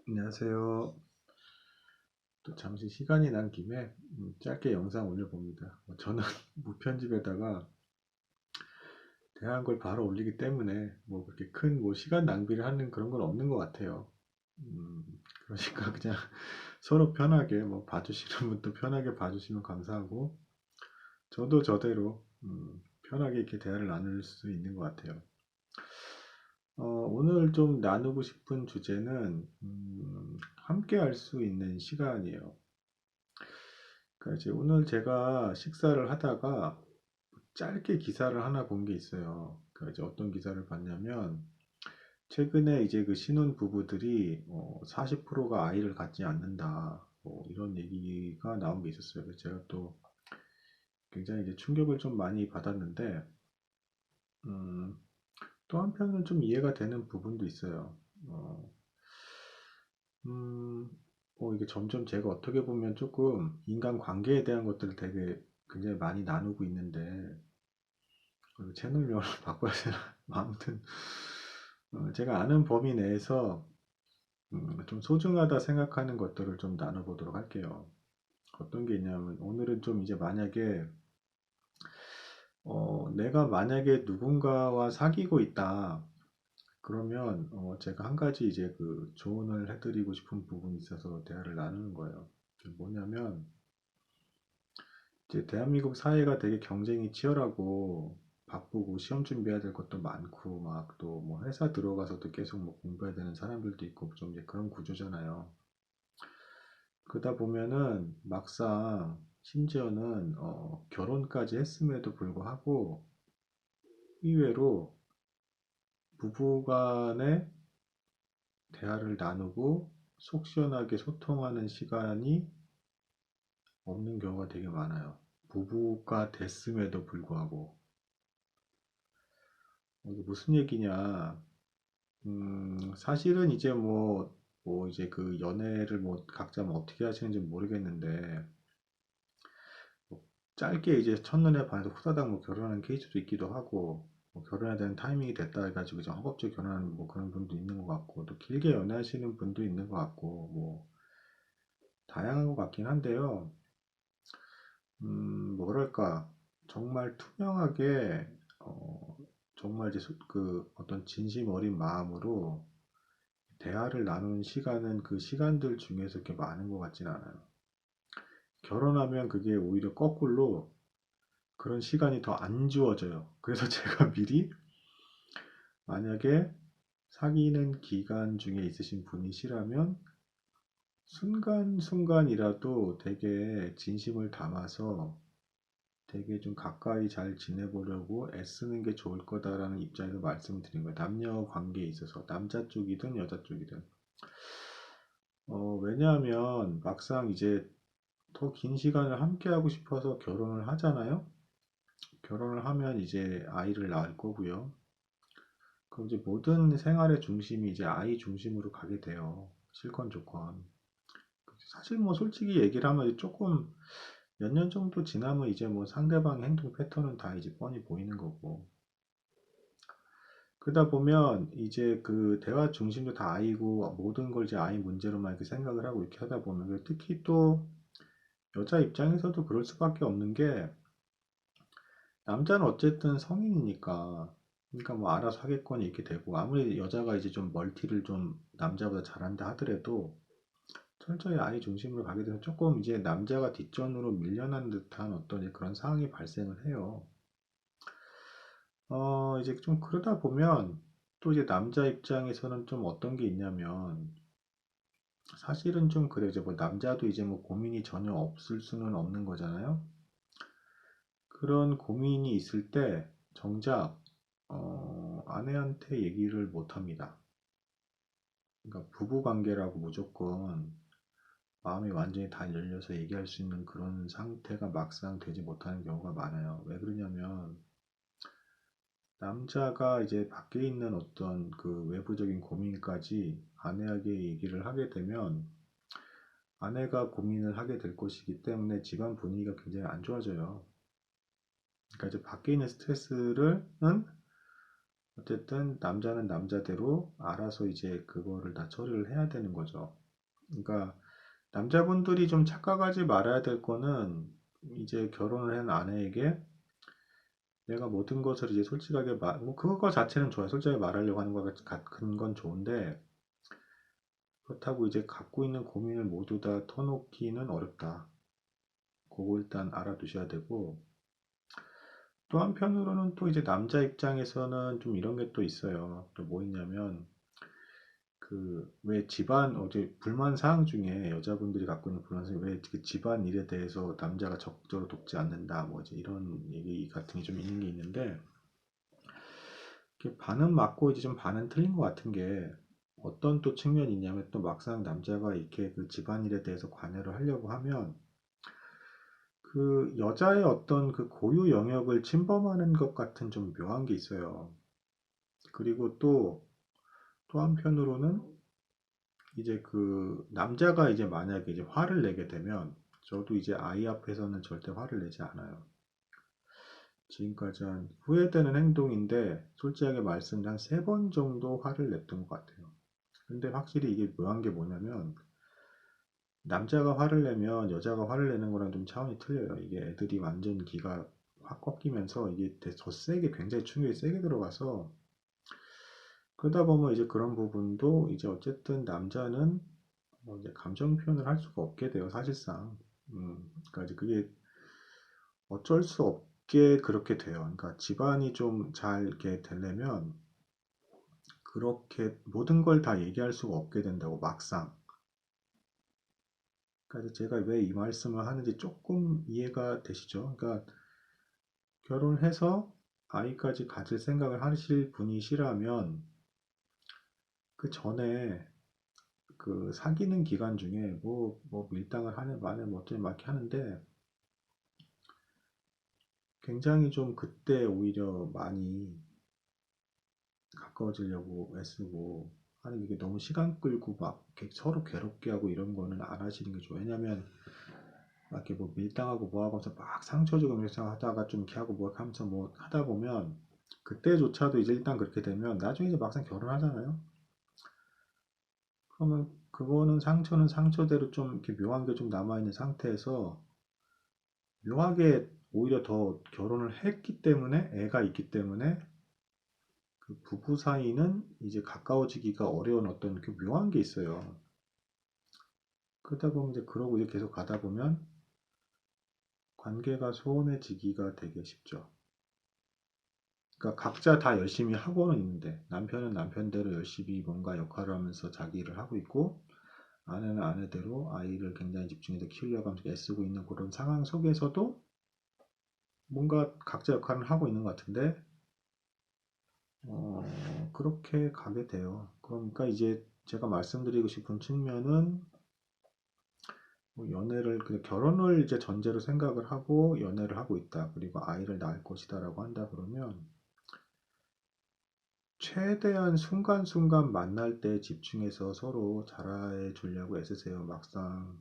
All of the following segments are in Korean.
안녕하세요. 또 잠시 시간이 난 김에 짧게 영상 올려봅니다. 저는 무편집에다가 대한 걸 바로 올리기 때문에 뭐 그렇게 큰 뭐 시간 낭비를 하는 그런 건 없는 것 같아요. 음, 그러니까 그냥 서로 편하게 뭐 봐주시는 분도 편하게 봐주시면 감사하고 저도 저대로 편하게 이렇게 대화를 나눌 수 있는 것 같아요. 오늘 좀 나누고 싶은 주제는 함께 할 수 있는 시간이에요. 그러니까 이제 오늘 제가 식사를 하다가 짧게 기사를 하나 본 게 있어요. 그러니까 이제 어떤 기사를 봤냐면 최근에 이제 그 신혼 부부들이 40%가 아이를 갖지 않는다. 뭐 이런 얘기가 나온 게 있었어요. 그래서 제가 또 굉장히 이제 충격을 좀 많이 받았는데 음, 또 한편은 좀 이해가 되는 부분도 있어요. 어, 음, 이게 점점 제가 어떻게 보면 조금 인간 관계에 대한 것들을 되게 굉장히 많이 나누고 있는데 채널명을 바꿔야 되나? 아무튼 제가 아는 범위 내에서 좀 소중하다 생각하는 것들을 좀 나눠보도록 할게요. 어떤 게 있냐면 오늘은 좀 이제 만약에 내가 만약에 누군가와 사귀고 있다. 그러면 제가 한 가지 이제 그 조언을 해드리고 싶은 부분이 있어서 대화를 나누는 거예요. 뭐냐면 이제 대한민국 사회가 되게 경쟁이 치열하고 바쁘고 시험 준비해야 될 것도 많고 막 또 뭐 회사 들어가서도 계속 뭐 공부해야 되는 사람들도 있고 좀 이제 그런 구조잖아요. 그러다 보면은 막상 심지어는 결혼까지 했음에도 불구하고 의외로 부부 간의 대화를 나누고 속 시원하게 소통하는 시간이 없는 경우가 되게 많아요. 부부가 됐음에도 불구하고 이게 무슨 얘기냐? 사실은 이제 뭐 이제 그 연애를 뭐 각자 뭐 어떻게 하시는지 모르겠는데, 뭐 짧게 이제 첫눈에 반해서 후다닥 뭐 결혼하는 케이스도 있기도 하고, 뭐 결혼해야 되는 타이밍이 됐다 해가지고 이제 허겁지겁 결혼하는 뭐 그런 분도 있는 것 같고, 또 길게 연애하시는 분도 있는 것 같고, 뭐 다양한 것 같긴 한데요. 뭐랄까, 정말 투명하게, 정말 이제 그 어떤 진심 어린 마음으로 대화를 나누는 시간은 그 시간들 중에서 이렇게 많은 것 같진 않아요. 결혼하면 그게 오히려 거꾸로 그런 시간이 더 안 주어져요. 그래서 제가 미리 만약에 사귀는 기간 중에 있으신 분이시라면 순간순간이라도 되게 진심을 담아서 되게 좀 가까이 잘 지내보려고 애쓰는 게 좋을 거다라는 입장에서 말씀을 드린 거예요. 남녀 관계에 있어서 남자 쪽이든 여자 쪽이든. 왜냐하면 막상 이제 더 긴 시간을 함께 하고 싶어서 결혼을 하잖아요. 결혼을 하면 이제 아이를 낳을 거고요. 그럼 이제 모든 생활의 중심이 이제 아이 중심으로 가게 돼요. 실권 조건. 사실 뭐 솔직히 얘기를 하면 조금 몇 년 정도 지나면 이제 뭐 상대방의 행동 패턴은 다 이제 뻔히 보이는 거고. 그러다 보면 이제 그 대화 중심도 다 아이고 모든 걸 이제 아이 문제로만 이렇게 생각을 하고 이렇게 하다 보면 특히 또 여자 입장에서도 그럴 수밖에 없는 게 남자는 어쨌든 성인이니까 그러니까 뭐 알아서 하겠거니 이렇게 되고 아무리 여자가 이제 좀 멀티를 좀 남자보다 잘한다 하더라도 철저히 아이 중심으로 가게 되면 조금 이제 남자가 뒷전으로 밀려난 듯한 어떤 그런 상황이 발생을 해요. 이제 좀 그러다 보면 또 이제 남자 입장에서는 좀 어떤 게 있냐면 사실은 좀 그래요. 이제 뭐 남자도 이제 뭐 고민이 전혀 없을 수는 없는 거잖아요. 그런 고민이 있을 때 정작 아내한테 얘기를 못 합니다. 그러니까 부부 관계라고 무조건 마음이 완전히 다 열려서 얘기할 수 있는 그런 상태가 막상 되지 못하는 경우가 많아요. 왜 그러냐면 남자가 이제 밖에 있는 어떤 그 외부적인 고민까지 아내에게 얘기를 하게 되면 아내가 고민을 하게 될 것이기 때문에 집안 분위기가 굉장히 안 좋아져요. 그러니까 이제 밖에 있는 스트레스를 어쨌든 남자는 남자대로 알아서 이제 그거를 다 처리를 해야 되는 거죠. 그러니까 남자분들이 좀 착각하지 말아야 될 거는 이제 결혼을 한 아내에게 내가 모든 것을 이제 솔직하게 뭐 그거 자체는 좋아요. 솔직하게 말하려고 하는 거 같은 건 좋은데 그렇다고 이제 갖고 있는 고민을 모두 다 터놓기는 어렵다. 그거 일단 알아두셔야 되고 또 한편으로는 또 이제 남자 입장에서는 좀 이런 게 또 있어요. 또 뭐 있냐면 그 왜 집안 어제 불만 사항 중에 여자분들이 갖고 있는 불만 사항 왜그 집안 일에 대해서 남자가 적극적으로 돕지 않는다 뭐 이제 이런 얘기 같은 게 좀 있는 게 있는데 반은 맞고 이제 좀 반은 틀린 것 같은 게 어떤 또 측면이 있냐면 또 막상 남자가 이렇게 그 집안일에 대해서 관여를 하려고 하면 그 여자의 어떤 그 고유 영역을 침범하는 것 같은 좀 묘한 게 있어요. 그리고 또 한편으로는 이제 그 남자가 이제 만약에 이제 화를 내게 되면 저도 이제 아이 앞에서는 절대 화를 내지 않아요. 지금까지 한 후회되는 행동인데 솔직하게 말씀드린 한 3번 정도 화를 냈던 것 같아요. 근데 확실히 이게 묘한 게 뭐냐면 남자가 화를 내면 여자가 화를 내는 거랑 좀 차원이 틀려요. 이게 애들이 완전 기가 확 꺾이면서 이게 더 세게 굉장히 충격이 세게 들어가서 그러다 보면 이제 그런 부분도 이제 어쨌든 남자는 뭐 이제 감정 표현을 할 수가 없게 돼요, 사실상. 그러니까 이제 그게 어쩔 수 없게 그렇게 돼요. 그러니까 집안이 좀 잘 이렇게 되려면 그렇게 모든 걸 다 얘기할 수가 없게 된다고 막상. 그러니까 제가 왜 이 말씀을 하는지 조금 이해가 되시죠? 그러니까 결혼해서 아이까지 가질 생각을 하실 분이시라면 그 전에 그 사귀는 기간 중에 뭐 밀당을 하는 만에 뭐 어쩌니 막 이렇게 하는데 굉장히 좀 그때 오히려 많이 가까워지려고 애쓰고 하는 게 너무 시간 끌고 막 이렇게 서로 괴롭게 하고 이런 거는 안 하시는 게 좋아요. 왜냐면 막 이렇게 뭐 밀당하고 뭐 하고 하면서 막 상처 주고 이렇게 하다가 좀 이렇게 하고 뭐 하면서 뭐 하다 보면 그때조차도 이제 일단 그렇게 되면 나중에 이제 막상 결혼하잖아요. 그러면 그거는 상처는 상처대로 좀 이렇게 묘한 게 좀 남아있는 상태에서 묘하게 오히려 더 결혼을 했기 때문에 애가 있기 때문에 그 부부 사이는 이제 가까워지기가 어려운 어떤 그 묘한 게 있어요. 그러다 보면 이제 그러고 이제 계속 가다 보면 관계가 소원해지기가 되게 쉽죠. 그러니까 각자 다 열심히 하고는 있는데 남편은 남편대로 열심히 뭔가 역할을 하면서 자기 일을 하고 있고 아내는 아내대로 아이를 굉장히 집중해서 키우려고 하면서 애쓰고 있는 그런 상황 속에서도 뭔가 각자 역할을 하고 있는 것 같은데 그렇게 가게 돼요. 그러니까 이제 제가 말씀드리고 싶은 측면은 뭐 연애를 그냥 결혼을 이제 전제로 생각을 하고 연애를 하고 있다. 그리고 아이를 낳을 것이다라고 한다 그러면 최대한 순간순간 만날 때 집중해서 서로 잘해 주려고 애쓰세요. 막상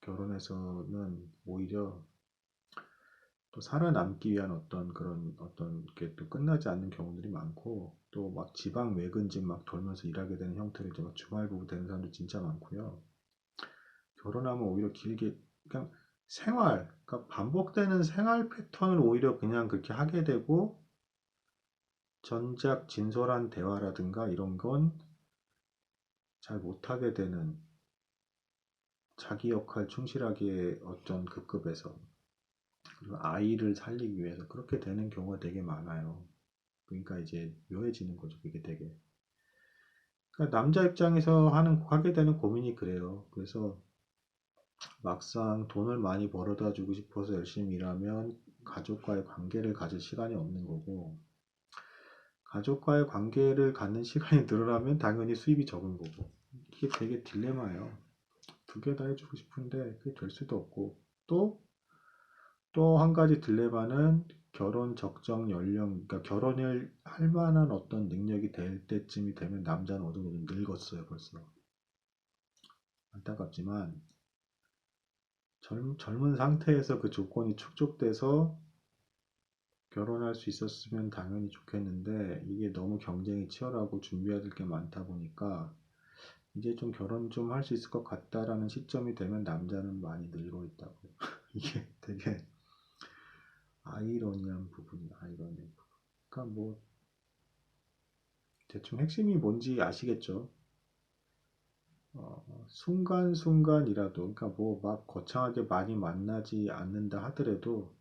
결혼해서는 오히려 또 살아남기 위한 어떤 그런 어떤 게 또 끝나지 않는 경우들이 많고 또 막 지방 외근직 막 돌면서 일하게 되는 형태로 이제 막 주말부부 되는 사람도 진짜 많고요. 결혼하면 오히려 길게 그냥 그러니까 반복되는 생활 패턴을 오히려 그냥 그렇게 하게 되고 전작 진솔한 대화라든가 이런 건 잘 못하게 되는 자기 역할 충실하게 어떤 급급에서 그리고 아이를 살리기 위해서 그렇게 되는 경우가 되게 많아요. 그러니까 이제 묘해지는 거죠. 그게 되게. 그러니까 남자 입장에서 하게 되는 고민이 그래요. 그래서 막상 돈을 많이 벌어다 주고 싶어서 열심히 일하면 가족과의 관계를 가질 시간이 없는 거고, 가족과의 관계를 갖는 시간이 늘어나면 당연히 수입이 적은 거고, 이게 되게 딜레마예요. 두 개 다 해주고 싶은데 그게 될 수도 없고, 또 한 가지 딜레마는 결혼 적정 연령, 그러니까 결혼을 할 만한 어떤 능력이 될 때쯤이 되면 남자는 어느 정도 늙었어요, 벌써. 안타깝지만 젊은 상태에서 그 조건이 축적돼서 결혼할 수 있었으면 당연히 좋겠는데 이게 너무 경쟁이 치열하고 준비해야 될 게 많다 보니까 이제 좀 결혼 좀 할 수 있을 것 같다라는 시점이 되면 남자는 많이 늙어 있다고. 이게 되게 아이러니한 부분이 아이러니한 부분. 그러니까 뭐 대충 핵심이 뭔지 아시겠죠? 순간순간이라도, 그러니까 뭐 막 거창하게 많이 만나지 않는다 하더라도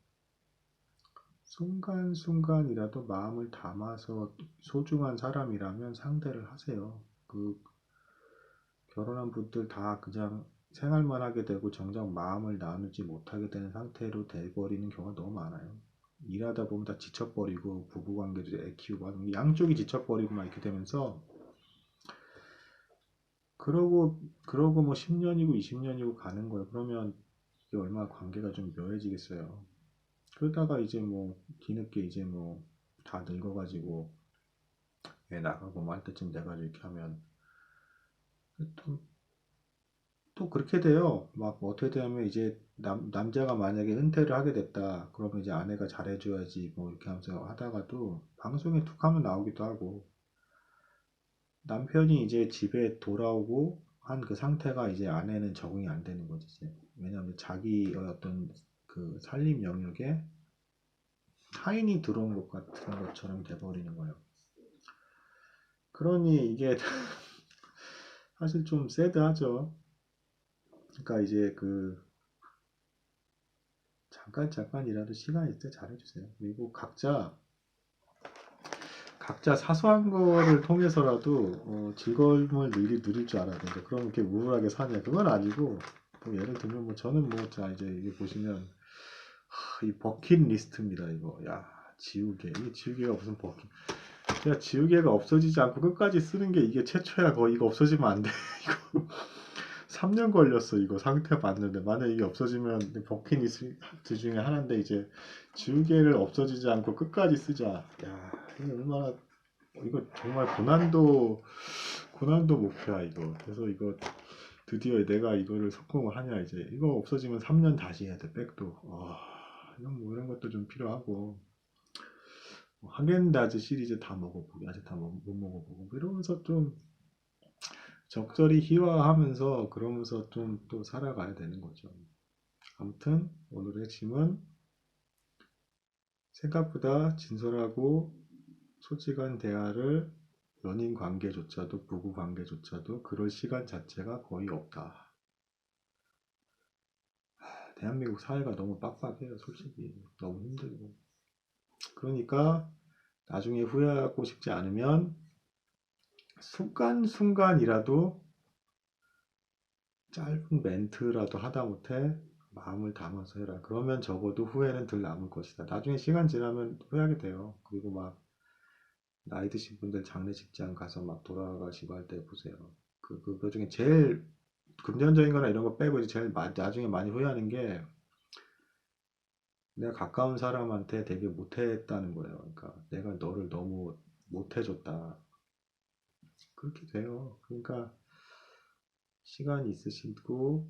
순간순간이라도 마음을 담아서 소중한 사람이라면 상대를 하세요. 그 결혼한 분들 다 그냥 생활만 하게 되고 정작 마음을 나누지 못하게 되는 상태로 돼버리는 경우가 너무 많아요. 일하다 보면 다 지쳐버리고 부부관계도 애 키우고 하는 양쪽이 지쳐버리고 막 이렇게 되면서 그러고 뭐 10년이고 20년이고 가는 거예요. 그러면 이게 얼마나 관계가 좀 묘해지겠어요. 그러다가 이제 뭐 뒤늦게 이제 뭐 다 늙어가지고 애 나가고 뭐 할 때쯤 돼가지고 이렇게 하면 또, 또 그렇게 돼요. 막 어떻게 되냐면 이제 남자가 만약에 은퇴를 하게 됐다. 그러면 이제 아내가 잘해줘야지 뭐 이렇게 하면서 하다가도 방송에 툭 하면 나오기도 하고 남편이 이제 집에 돌아오고 한 그 상태가 이제 아내는 적응이 안 되는 거지 이제. 왜냐하면 자기의 어떤 그 살림 영역에 타인이 들어온 것 같은 것처럼 돼버리는 거예요. 그러니 이게 사실 좀 새드하죠. 그러니까 이제 그 잠깐이라도 시간 있을 때 잘해주세요. 그리고 각자 사소한 거를 통해서라도 즐거움을 누릴 줄 알아야 돼요. 그럼 이렇게 우울하게 사냐? 그건 아니고 뭐 예를 들면 뭐 저는 뭐 자 이제 이게 보시면 이 버킷리스트입니다. 이거 야 지우개 이 지우개가 무슨 버킷? 야 지우개가 없어지지 않고 끝까지 쓰는 게 이게 최초야. 거의 이거 없어지면 안 돼. 이거 3년 걸렸어. 이거 상태 봤는데 만약 이게 없어지면 버킷리스트 중에 하나인데 이제 지우개를 없어지지 않고 끝까지 쓰자. 야 이거 얼마나 이거 정말 고난도 목표야 이거. 그래서 이거 드디어 내가 이거를 성공을 하냐 이제 이거 없어지면 3년 다시 해야 돼 백도. 이런 뭐 이런 것도 좀 필요하고 뭐 하겐다즈 시리즈 다 먹어보기 아직 다 못 먹어보고 뭐 이러면서 좀 적절히 희화하면서 그러면서 좀 또 살아가야 되는 거죠. 아무튼 오늘의 핵심은 생각보다 진솔하고 솔직한 대화를 연인 관계조차도 부부 관계조차도 그럴 시간 자체가 거의 없다. 대한민국 사회가 너무 빡빡해요, 솔직히. 너무 힘들고. 그러니까 나중에 후회하고 싶지 않으면 순간순간이라도 짧은 멘트라도 하다못해 마음을 담아서 해라. 그러면 적어도 후회는 덜 남을 것이다. 나중에 시간 지나면 후회하게 돼요. 그리고 막 나이 드신 분들 장례식장 가서 막 돌아가시고 할 때 보세요. 그 중에 제일 금전적인 거나 이런 거 빼고 이제 제일 나중에 많이 후회하는 게 내가 가까운 사람한테 되게 못했다는 거예요. 그러니까 내가 너를 너무 못해줬다. 그렇게 돼요. 그러니까 시간이 있으시고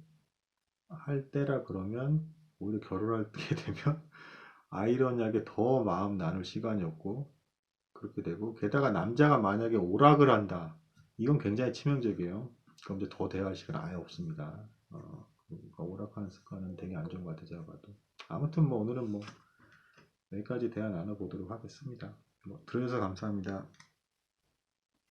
할 때라 그러면 오히려 결혼할 때 되면 아이러니하게 더 마음 나눌 시간이 없고 그렇게 되고 게다가 남자가 만약에 오락을 한다. 이건 굉장히 치명적이에요. 그럼 이제 더 대화할 시간 아예 없습니다. 그러니까 오락하는 습관은 되게 안 좋은 것 같아요. 제가 봐도. 아무튼 뭐 오늘은 뭐 여기까지 대화 나눠보도록 하겠습니다. 뭐 들어주셔서 감사합니다.